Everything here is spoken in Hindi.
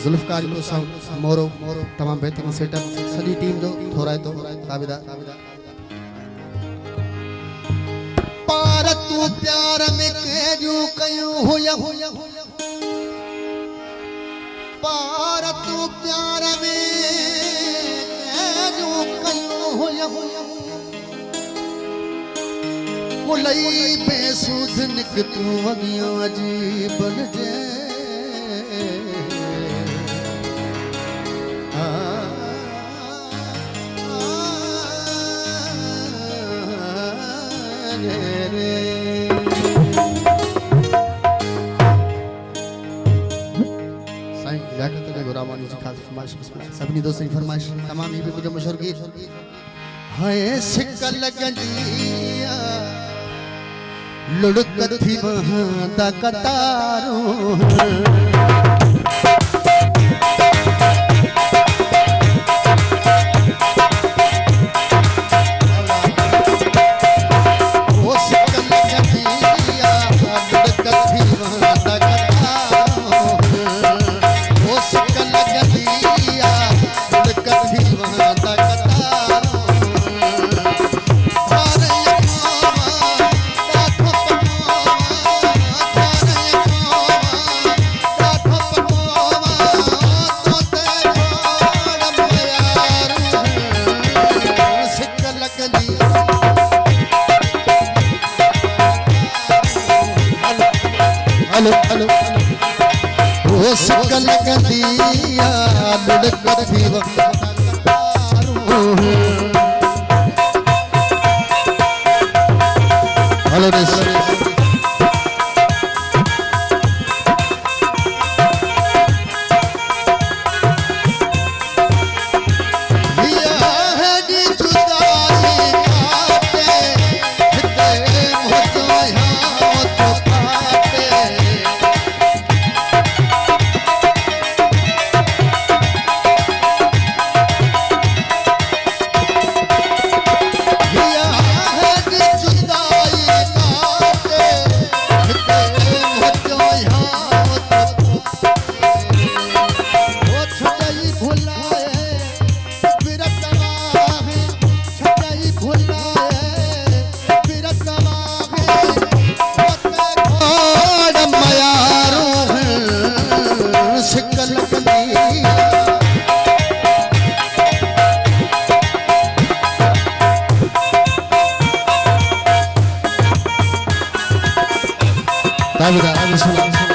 जुल्फकार को मोरो तमाम बेहतरीन सेटअप सॼी टीम जो थोरा तो ताबेदार पार तू प्यार में केजू कयूं हुया पार तू प्यार में केजू कयूं हुया कुलई बेसुध निक तू वगियो अजीब जे सभी दोस्तों की फरमाइश तमाम ही भी मशहूर गीत हाय सिकल गंजिया लुढ़क थी वहां दा कतारो हेलो वो सकल गंदिया लुढ़क थी हेलो ताबेदार